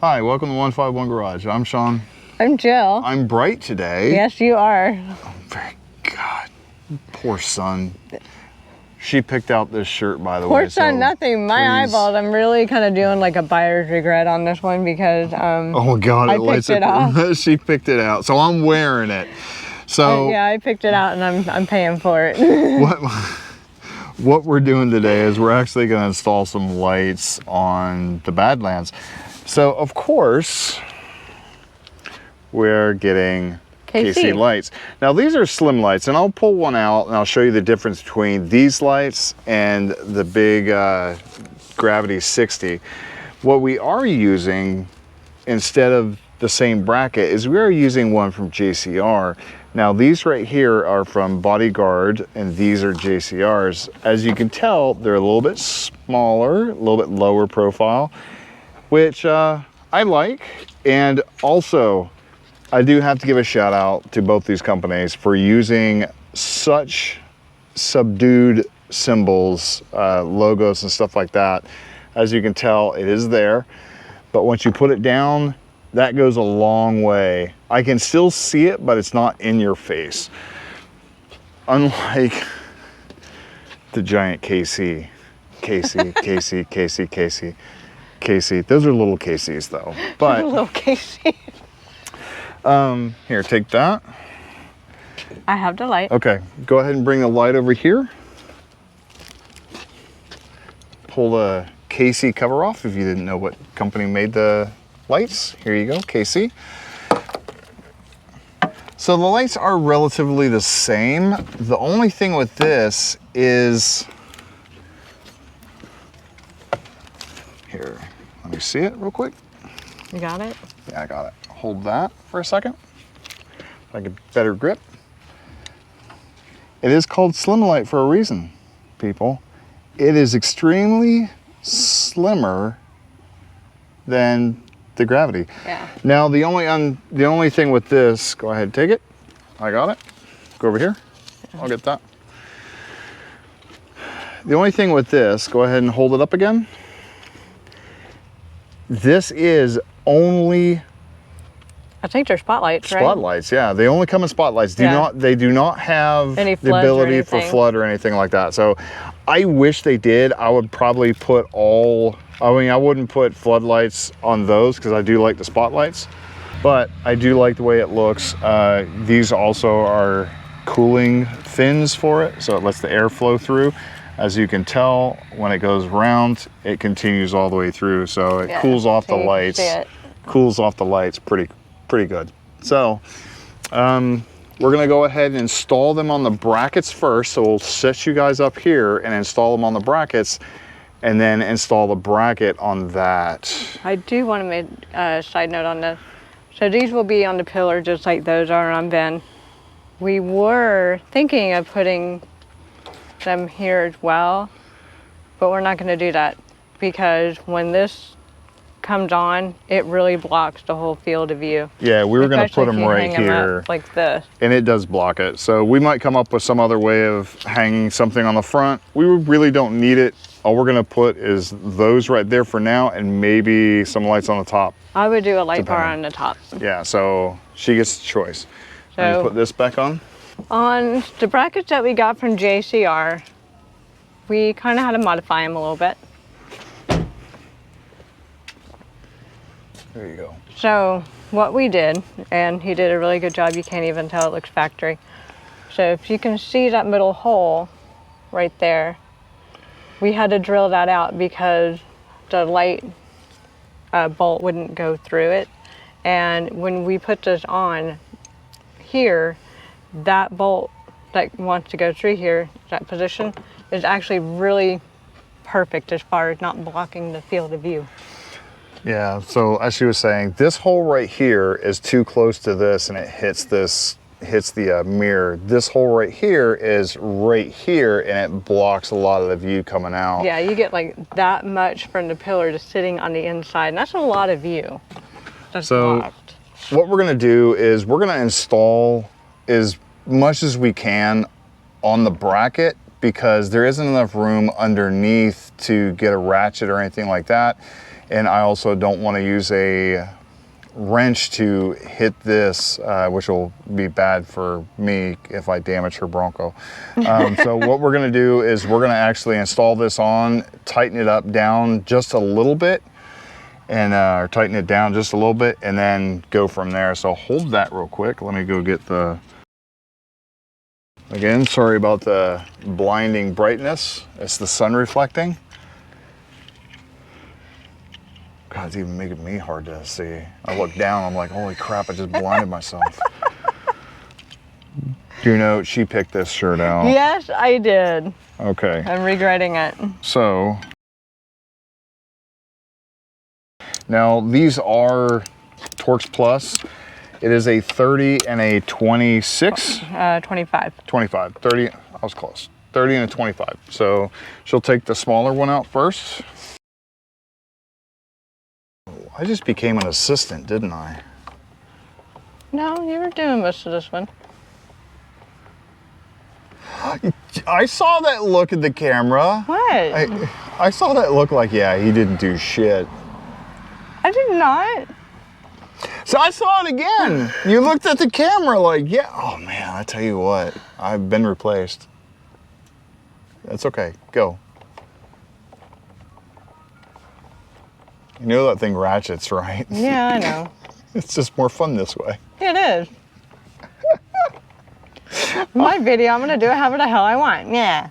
Hi, welcome to 151 Garage. I'm Sean. I'm Jill. I'm bright today. Yes, you are. Oh, very God. Poor son. She picked out this shirt, by the way. Poor son, so nothing. My eyeballs, I'm really kind of doing like a buyer's regret on this one because oh God, I picked it off. She picked it out, so I'm wearing it. So yeah, I picked it out and I'm paying for it. What we're doing today is we're actually going to install some lights on the Badlands. So of course, we're getting KC lights. Now these are SlimLites, and I'll pull one out and I'll show you the difference between these lights and the big Gravity 60. What we are using instead of the same bracket is we are using one from JCR. Now these right here are from Bodyguard and these are JCRs. As you can tell, they're a little bit smaller, a little bit lower profile, which I like. And also, I do have to give a shout out to both these companies for using such subdued symbols, logos and stuff like that. As you can tell, it is there, but once you put it down, that goes a long way. I can still see it, but it's not in your face. Unlike the giant KC. Those are little KCs though. But little KC. Here, take that. I have the light. Okay, go ahead and bring the light over here. Pull the KC cover off if you didn't know what company made the lights. Here you go, KC. So the lights are relatively the same. The only thing with this is, here, let me see it real quick. You got it? Yeah, I got it. Hold that for a second. If I get better grip. It is called SlimLite for a reason, people. It is extremely slimmer than the Gravity. Yeah. Now the only thing with this, go ahead and take it. I got it. Go over here. I'll get that. The only thing with this, go ahead and hold it up again. This is only, I think they're spotlights, right? Spotlights, yeah. They only come in spotlights. They do not have the ability for flood or anything like that. So I wish they did. I would probably put I wouldn't put floodlights on those because I do like the spotlights, but I do like the way it looks. These also are cooling fins for it, so it lets the air flow through. As you can tell, when it goes round, it continues all the way through, so it cools off the lights. Cools off the lights pretty good. So we're gonna go ahead and install them on the brackets first. So we'll set you guys up here and install them on the brackets, and then install the bracket on that. I do want to make a side note on this. So these will be on the pillar just like those are on Ben. We were thinking of putting them here as well, but we're not going to do that because when this comes on, it really blocks the whole field of view. Yeah, we were going to put them right here, like this, and it does block it. So we might come up with some other way of hanging something on the front. We really don't need it. All we're going to put is those right there for now, and maybe some lights on the top. I would do a light bar on the top. Yeah, so she gets the choice. So let me put this back on. On the brackets that we got from JCR, we kind of had to modify them a little bit. There you go. So what we did, and he did a really good job, you can't even tell it looks factory. So if you can see that middle hole right there, we had to drill that out because the light bolt wouldn't go through it. And when we put this on here, that bolt that wants to go through here, that position, is actually really perfect as far as not blocking the field of view. Yeah, so as she was saying, this hole right here is too close to this and it hits the mirror. This hole right here is right here and it blocks a lot of the view coming out. Yeah, you get like that much from the pillar to sitting on the inside, and that's a lot of view. That's blocked. What we're gonna do is we're gonna install as much as we can on the bracket because there isn't enough room underneath to get a ratchet or anything like that. And I also don't want to use a wrench to hit this, which will be bad for me if I damage her Bronco. So what we're going to do is we're going to actually install this on, tighten it up down just a little bit, and tighten it down just a little bit, and then go from there. So hold that real quick. Let me go get the, again, sorry about the blinding brightness. It's the sun reflecting. God, it's even making me hard to see. I look down, I'm like, holy crap, I just blinded myself. Do you know she picked this shirt out? Yes, I did. Okay. I'm regretting it. So, now these are Torx Plus. It is a 30 and a 26? 25. 25, 30, I was close. 30 and a 25. So she'll take the smaller one out first. I just became an assistant, didn't I? No, you were doing most of this one. I saw that look at the camera. What? I saw that look like, yeah, he didn't do shit. I did not. So I saw it again. You looked at the camera like, yeah. Oh man, I tell you what, I've been replaced. That's okay, go. You know that thing ratchets, right? Yeah, I know. It's just more fun this way. It is. My video, I'm gonna do it however the hell I want. Yeah.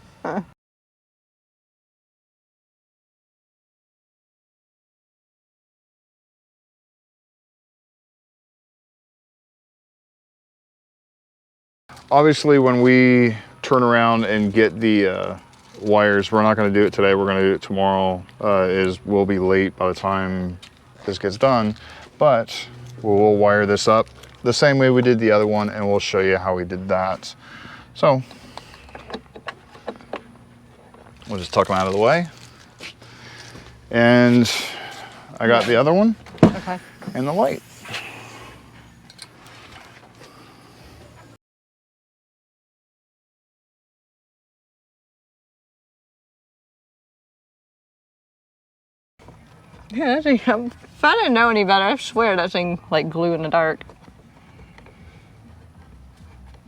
Obviously, when we turn around and get the wires, we're not going to do it today. We're going to do it tomorrow. We'll be late by the time this gets done, but we'll wire this up the same way we did the other one, and we'll show you how we did that. So we'll just tuck them out of the way, and I got the other one. Okay. And the light. Yeah, that thing, if I didn't know any better, I swear that thing like glue in the dark.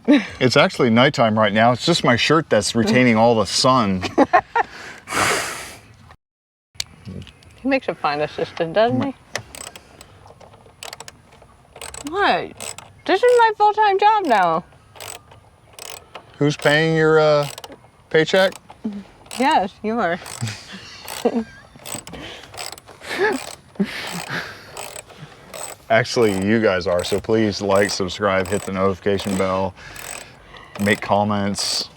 It's actually nighttime right now. It's just my shirt that's retaining all the sun. He makes a fine assistant, doesn't he? What? This is my full-time job now. Who's paying your paycheck? Yes, you are. Actually, you guys are, so please like, subscribe, hit the notification bell, make comments,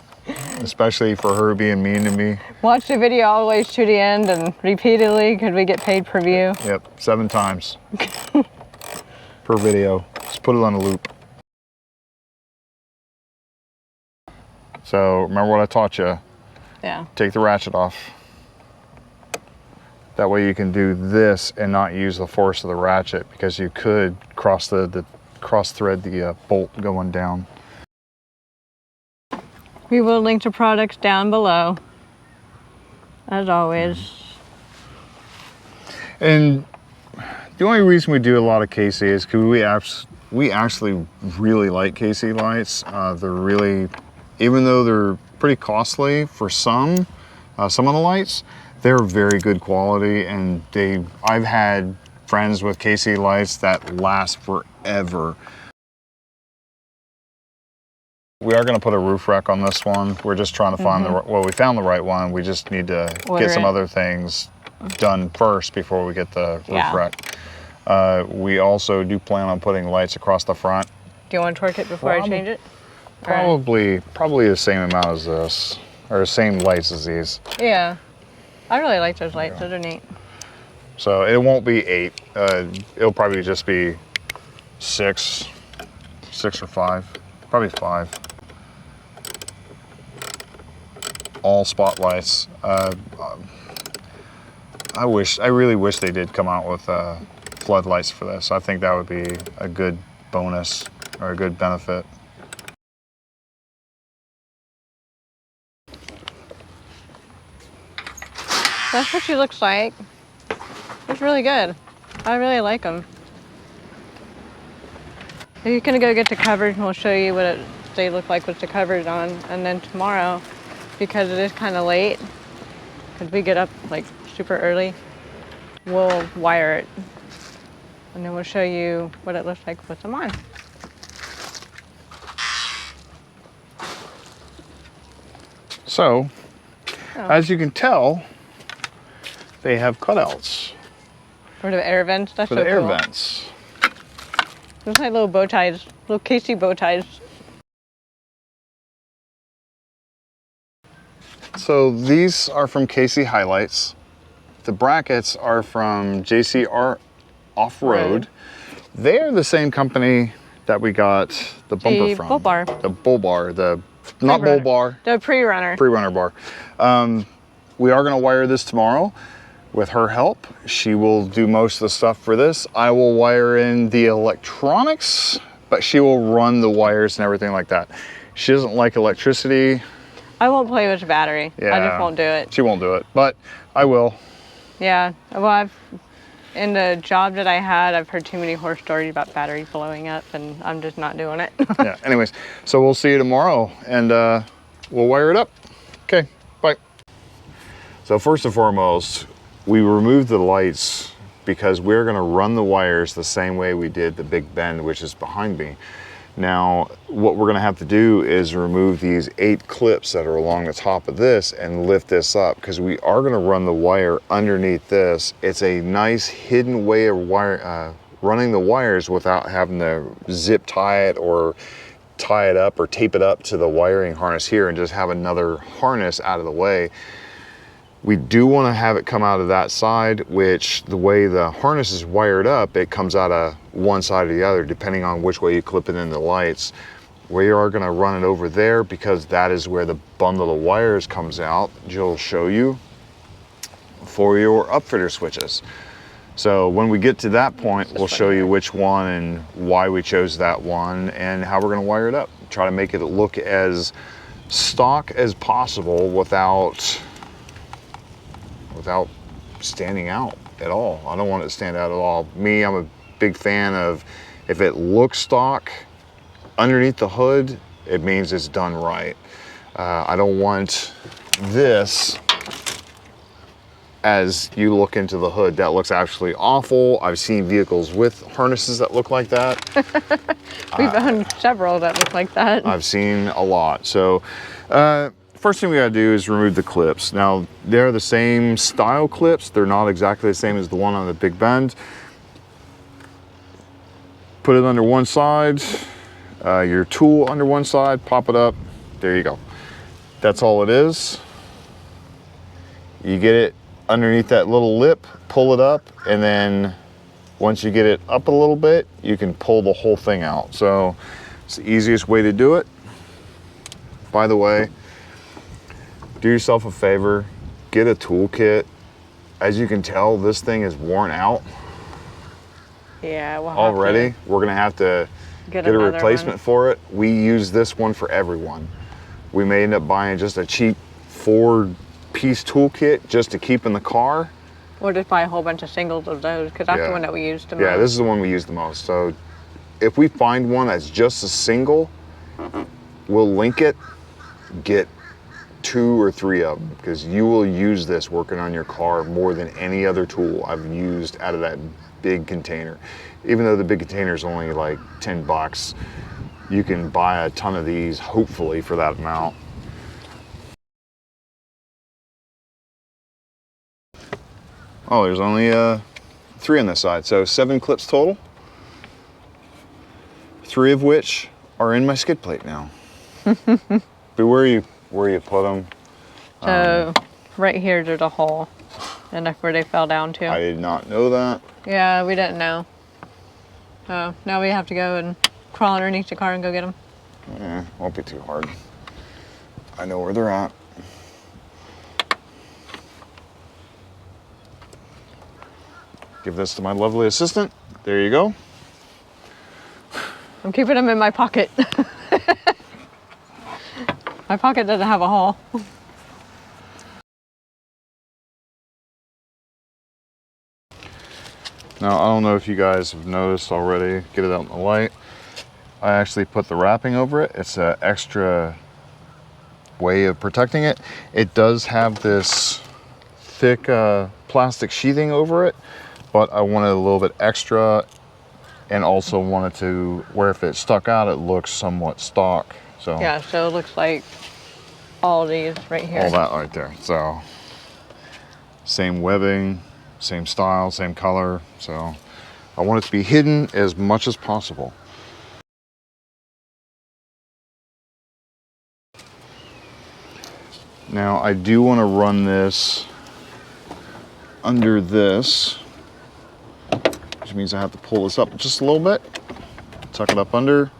especially for her being mean to me. Watch the video all the way to the end and repeatedly because we get paid per view. Yep, 7 times per video. Just put it on a loop. So remember what I taught you. Yeah. Take the ratchet off. That way you can do this and not use the force of the ratchet, because you could cross thread the bolt going down. We will link to products down below, as always. And the only reason we do a lot of KC is because we actually really like KCHiLites. They're really, even though they're pretty costly for some of the lights, they're very good quality, and I've had friends with KCHiLites that last forever. We are going to put a roof rack on this one. We're just trying to find we found the right one. We just need to get some other things done first before we get the roof rack. We also do plan on putting lights across the front. Do you want to torque it before I change it? Probably the same amount as this, or the same lights as these. Yeah. I really like those lights, those are neat. So it won't be 8, it'll probably just be 6 or 5, probably 5. All spotlights. I really wish they did come out with floodlights for this. I think that would be a good bonus or a good benefit. That's what she looks like. It's really good. I really like them. You're gonna go get the coverage and we'll show you what they look like with the coverage on. And then tomorrow, because it is kind of late, because we get up like super early, we'll wire it. And then we'll show you what it looks like with them on. So, as you can tell, they have cutouts. For the air vents, that's for so the air cool. vents. Looks like little bow ties, little KC bow ties. So these are from KC HiLites. The brackets are from JCR Offroad. They are the same company that we got the bumper from. Bull bar. The bull bar. Not bull bar. The pre-runner. Pre-runner bar. We are going to wire this tomorrow with her help. She will do most of the stuff for this. I will wire in the electronics, but she will run the wires and everything like that. She doesn't like electricity. I won't play with the battery. Yeah, I just won't do it. She won't do it, but I will. Yeah, well, in the job that I had, I've heard too many horror stories about batteries blowing up, and I'm just not doing it. Yeah, anyways, so we'll see you tomorrow, and we'll wire it up. Okay, bye. So first and foremost, we removed the lights because we're gonna run the wires the same way we did the big bend, which is behind me. Now, what we're gonna have to do is remove these 8 clips that are along the top of this and lift this up, because we are gonna run the wire underneath this. It's a nice hidden way of running the wires without having to zip tie it or tie it up or tape it up to the wiring harness here and just have another harness out of the way. We do want to have it come out of that side, which the way the harness is wired up, it comes out of one side or the other, depending on which way you clip it in the lights. We are going to run it over there because that is where the bundle of wires comes out. Jill will show you for your upfitter switches. So when we get to that point, we'll show you which one and why we chose that one and how we're going to wire it up. Try to make it look as stock as possible without standing out at all. I don't want it to stand out at all. Me, I'm a big fan of, if it looks stock underneath the hood, it means it's done right. I don't want this, as you look into the hood, that looks actually awful. I've seen vehicles with harnesses that look like that. We've owned several that look like that. I've seen a lot. So first thing we gotta do is remove the clips. Now, they're the same style clips. They're not exactly the same as the one on the big bend. Put it under one side, your tool under one side, pop it up. There you go. That's all it is. You get it underneath that little lip, pull it up, and then once you get it up a little bit, you can pull the whole thing out. So it's the easiest way to do it. By the way, do yourself a favor, get a toolkit. As you can tell, this thing is worn out. Yeah, we'll have already. We're gonna have to get a replacement for it. We use this one for everyone. We may end up buying just a cheap 4-piece toolkit just to keep in the car. Or just buy a whole bunch of singles of those, because that's the one that we use the most. Yeah, this is the one we use the most. So if we find one that's just a single, we'll link it, get 2 or 3 of them, because you will use this working on your car more than any other tool I've used out of that big container. Even though the big container is only like 10 bucks, you can buy a ton of these, hopefully, for that amount. Oh, there's only 3 on this side, so 7 clips total. 3 of which are in my skid plate now. But where you put them? So right here, there's a hole, and that's where they fell down to. I did not know that. Yeah, we didn't know. So now we have to go and crawl underneath the car and go get them. Yeah, won't be too hard. I know where they're at. Give this to my lovely assistant. There you go. I'm keeping them in my pocket. My pocket doesn't have a hole. Now, I don't know if you guys have noticed already, get it out in the light. I actually put the wrapping over it. It's an extra way of protecting it. It does have this thick plastic sheathing over it, but I wanted a little bit extra, and also wanted to, where if it stuck out, it looks somewhat stock. So yeah, so it looks like all these right here. all that right there. So same webbing, same style, same color. So I want it to be hidden as much as possible. Now I do want to run this under this, which means I have to pull this up just a little bit, tuck it up under.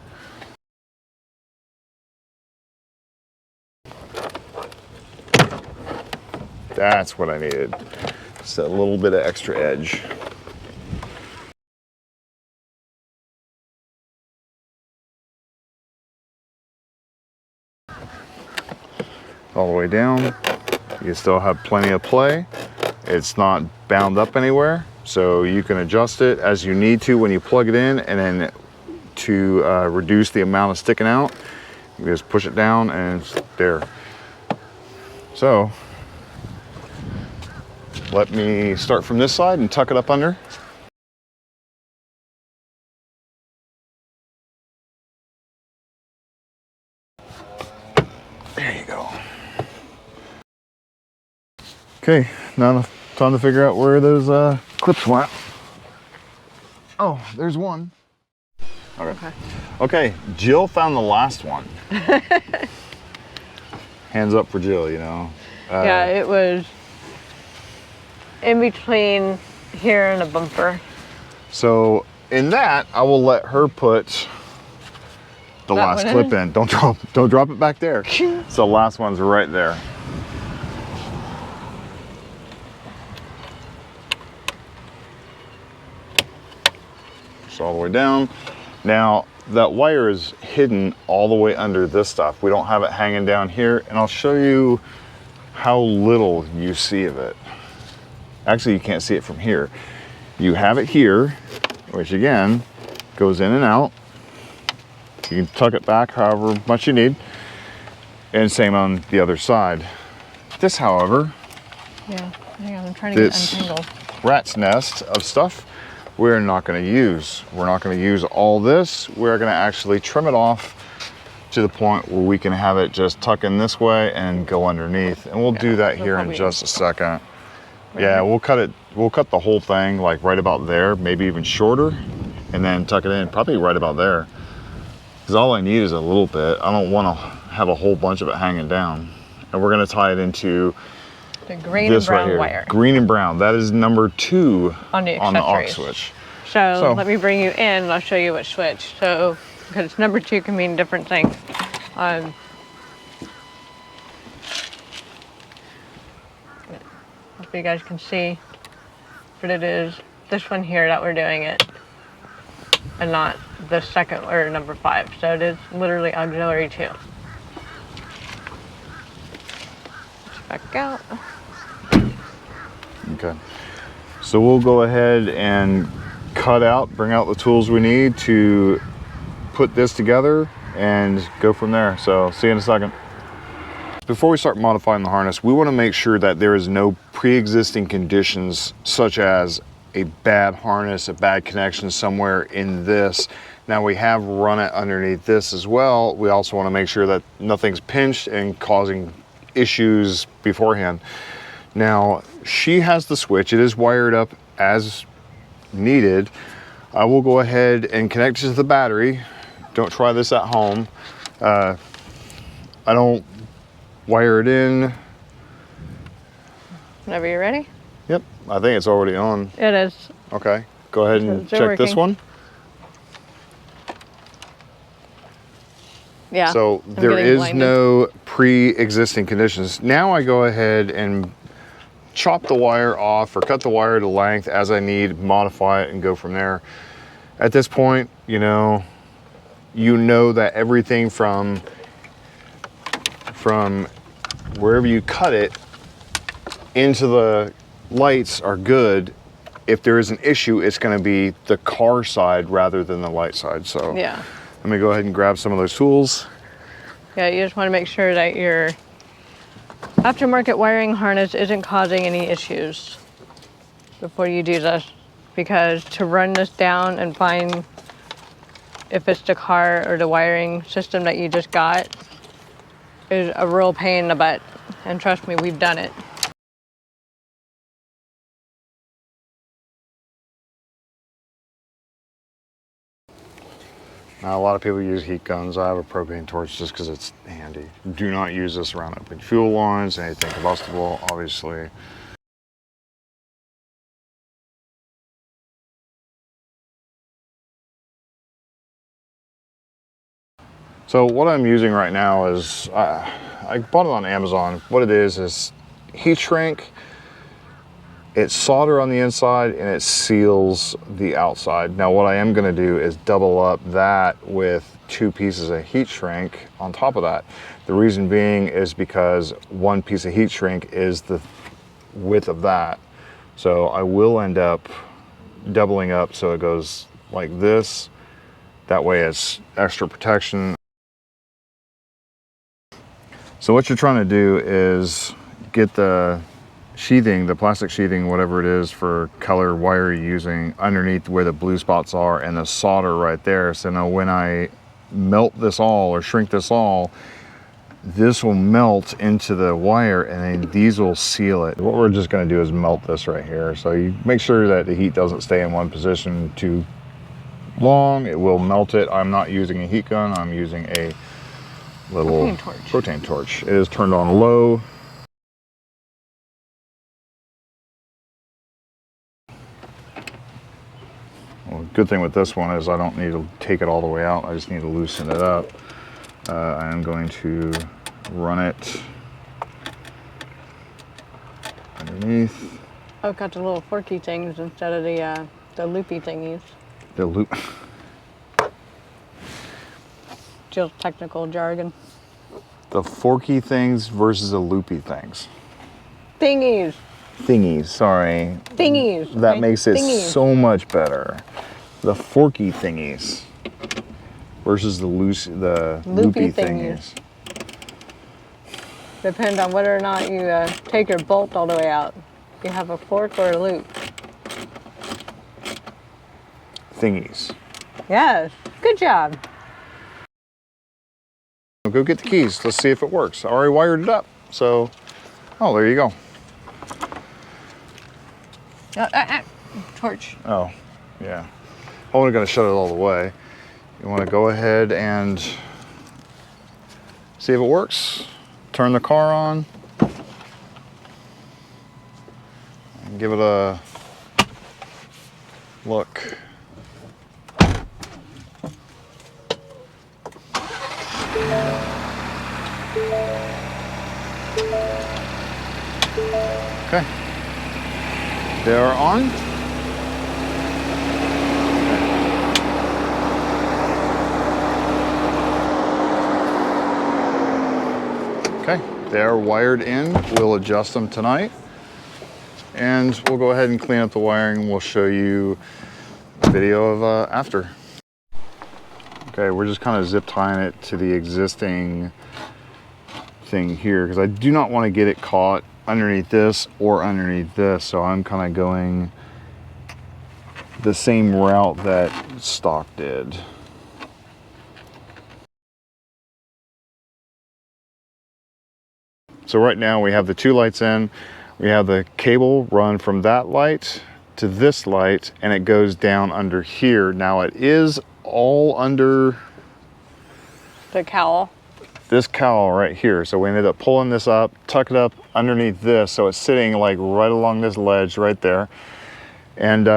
That's what I needed. Just a little bit of extra edge. All the way down. You still have plenty of play. It's not bound up anywhere, so you can adjust it as you need to when you plug it in, and then to reduce the amount of sticking out, you just push it down and it's there. So let me start from this side and tuck it up under. There you go. Okay, now time to figure out where those clips went. Oh, there's one. Okay. Okay, Jill found the last one. Hands up for Jill, you know. Yeah, it was in between here and the bumper. So in that, I will let her put the last clip in. Don't drop it back there. So the last one's right there. Just all the way down. Now that wire is hidden all the way under this stuff. We don't have it hanging down here, and I'll show you how little you see of it. Actually, you can't see it from here. You have it here, which again goes in and out. You can tuck it back however much you need, and same on the other side. This, however, yeah, hang on, I'm trying to get untangled. Rat's nest of stuff we're not going to use. We're not going to use all this. We're going to actually trim it off to the point where we can have it just tuck in this way and go underneath. And we'll do that here in just a second. Yeah, we'll cut the whole thing like right about there, maybe even shorter, and then tuck it in probably right about there. Because all I need is a little bit. I don't want to have a whole bunch of it hanging down. And we're going to tie it into the green and brown right wire. Green and brown. That is number 2 on the aux switch. So let me bring you in and I'll show you what switch. So, because number 2 can mean different things. Hope you guys can see, but it is this one here that we're doing it, and not the second or number 5. So it is literally auxiliary 2. Back out. Okay, so we'll go ahead and bring out the tools we need to put this together and go from there. So see you in a second. Before we start modifying the harness, we want to make sure that there is no pre-existing conditions such as a bad harness, a bad connection somewhere in this. Now we have run it underneath this as well. We also want to make sure that nothing's pinched and causing issues beforehand. Now she has the switch. It is wired up as needed. I will go ahead and connect it to the battery. Don't try this at home. I don't wire it in. Whenever you're ready. Yep, I think it's already on. It is. Okay, go ahead and check this one. Yeah. So there is no pre-existing conditions. Now I go ahead and chop the wire off or cut the wire to length as I need, modify it, and go from there. At this point, you know that everything from wherever you cut it into the lights are good, if there is an issue, it's going to be the car side rather than the light side. So Yeah. let me go ahead and grab some of those tools. Yeah, you just want to make sure that your aftermarket wiring harness isn't causing any issues before you do this, because to run this down and find if it's the car or the wiring system that you just got is a real pain in the butt. And trust me, we've done it. Now, a lot of people use heat guns. I have a propane torch just because it's handy. Do not use this around open fuel lines, anything combustible, obviously. So what I'm using right now is, I bought it on Amazon. What it is heat shrink. It's solder on the inside and it seals the outside. Now what I am going to do is double up that with 2 pieces of heat shrink on top of that. The reason being is because 1 piece of heat shrink is the width of that. So I will end up doubling up so it goes like this. That way it's extra protection. So what you're trying to do is get the sheathing, the plastic sheathing, whatever it is for color wire you're using, underneath where the blue spots are, and the solder right there. So now when I melt this all or shrink this all, this will melt into the wire and then these will seal it. What we're just going to do is melt this right here. So you make sure that the heat doesn't stay in one position too long. It will melt it. I'm not using a heat gun. I'm using a little propane torch. It is turned on low. Well, good thing with this one is I don't need to take it all the way out. I just need to loosen it up. I am going to run it underneath. Oh, got the little forky things instead of the loopy thingies. The loop. Just technical jargon. The forky things versus the loopy things. Thingies. Thingies, sorry. Thingies. That okay? makes it Thingies. so much better. The forky thingies versus the loopy thingies. Depends on whether or not you take your bolt all the way out. You have a fork or a loop. Thingies. Yes. Good job. I'll go get the keys. Let's see if it works. I already wired it up. So, oh, there you go. Torch. Oh, yeah. I'm only going to shut it all the way. You want to go ahead and see if it works. Turn the car on. And give it a look. Okay. They are on. Okay, they are wired in. We'll adjust them tonight. And we'll go ahead and clean up the wiring. We'll show you a video of after. Okay, we're just kind of zip tying it to the existing thing here because I do not want to get it caught underneath this or underneath this. So I'm kind of going the same route that stock did. So right now we have the 2 lights in. We have the cable run from that light to this light and it goes down under here. Now it is all under The cowl. this cowl right here. So we ended up pulling this up, tuck it up underneath this. So it's sitting like right along this ledge right there. And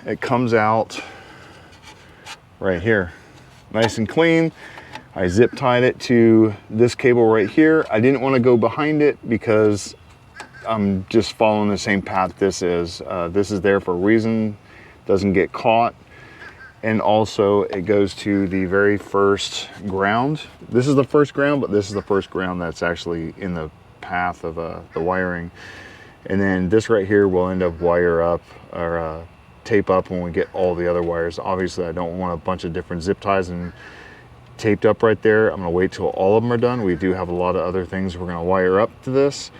it comes out right here. Nice and clean. I zip tied it to this cable right here. I didn't want to go behind it because I'm just following the same path this is. This is there for a reason. Doesn't get caught. And also it goes to the very first ground. This is the first ground, but this is the first ground that's actually in the path of the wiring. And then this right here will end up wire up or tape up when we get all the other wires. Obviously, I don't want a bunch of different zip ties and taped up right there. I'm gonna wait till all of them are done. We do have a lot of other things we're gonna wire up to this.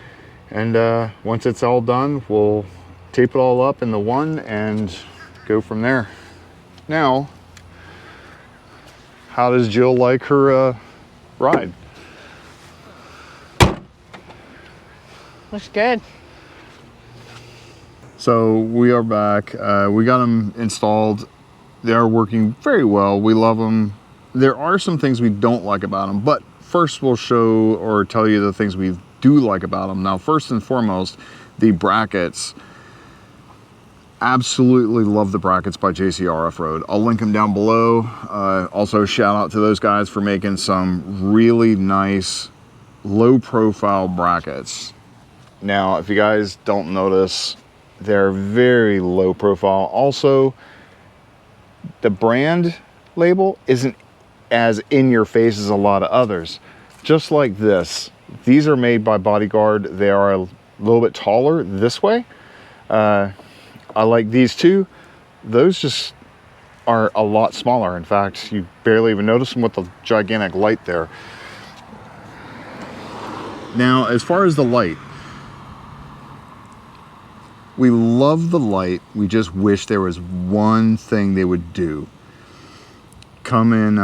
And once it's all done, we'll tape it all up in the one and go from there. Now, how does Jill like her ride? Looks good. So we are back. We got them installed. They are working very well. We love them. There are some things we don't like about them, but first we'll show or tell you the things we do like about them. Now, first and foremost, the brackets. Absolutely love the brackets by JCR Offroad. I'll link them down below. Also, shout out to those guys for making some really nice low profile brackets. Now, if you guys don't notice, they're very low profile. Also, the brand label isn't as in your face as a lot of others. Just like this, these are made by Bodyguard. They are a little bit taller this way. I like these two. Those just are a lot smaller. In fact, you barely even notice them with the gigantic light there. Now, as far as the light, we love the light. We just wish there was one thing they would do. Come in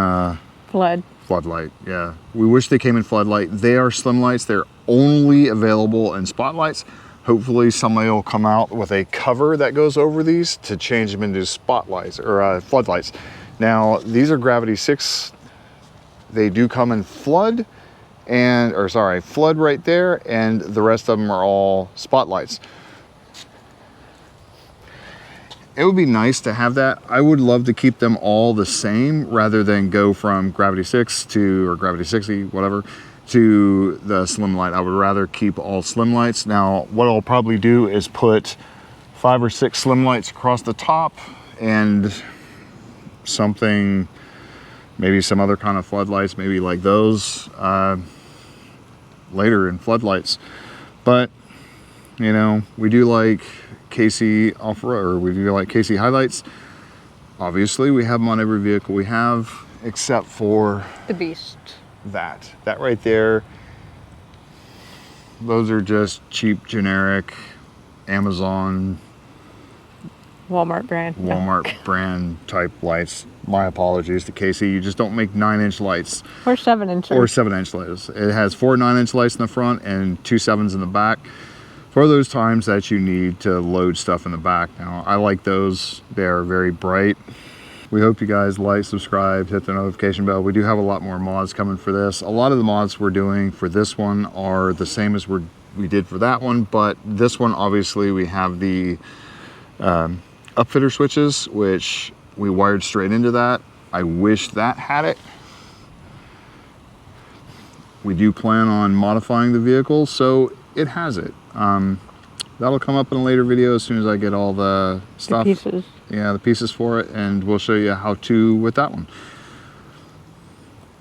floodlight. Yeah, we wish they came in floodlight. They are SlimLites. They're only available in spotlights. Hopefully somebody will come out with a cover that goes over these to change them into spotlights or floodlights. Now, these are Gravity 6. They do come in flood flood right there, and the rest of them are all spotlights. It would be nice to have that. I would love to keep them all the same rather than go from Gravity 6 to, or Gravity 60, whatever, to the SlimLite. I would rather keep all SlimLites. Now, what I'll probably do is put 5 or 6 SlimLites across the top and something, maybe some other kind of floodlights, maybe like those later in floodlights. But, you know, we do like KC Offroad, or we do like KC HiLites. Obviously, we have them on every vehicle we have, except for the Beast. That right there. Those are just cheap, generic Amazon, Walmart brand type lights. My apologies to KC. You just don't make 9-inch lights. Or 7-inch. Or 7-inch lights. It has 4 9-inch lights in the front and 2 7s in the back, for those times that you need to load stuff in the back. Now, I like those. They are very bright. We hope you guys like, subscribe, hit the notification bell. We do have a lot more mods coming for this. A lot of the mods we're doing for this one are the same as we did for that one, but this one, obviously, we have the upfitter switches, which we wired straight into that. I wish that had it. We do plan on modifying the vehicle, so it has it. That'll come up in a later video as soon as I get all the stuff. The pieces. Yeah, the pieces for it, and we'll show you how to with that one.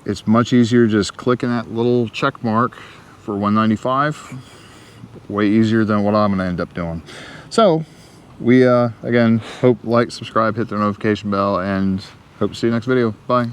It's much easier just clicking that little check mark for 195. Way easier than what I'm gonna end up doing. So we again hope, like, subscribe, hit the notification bell, and hope to see you next video. Bye.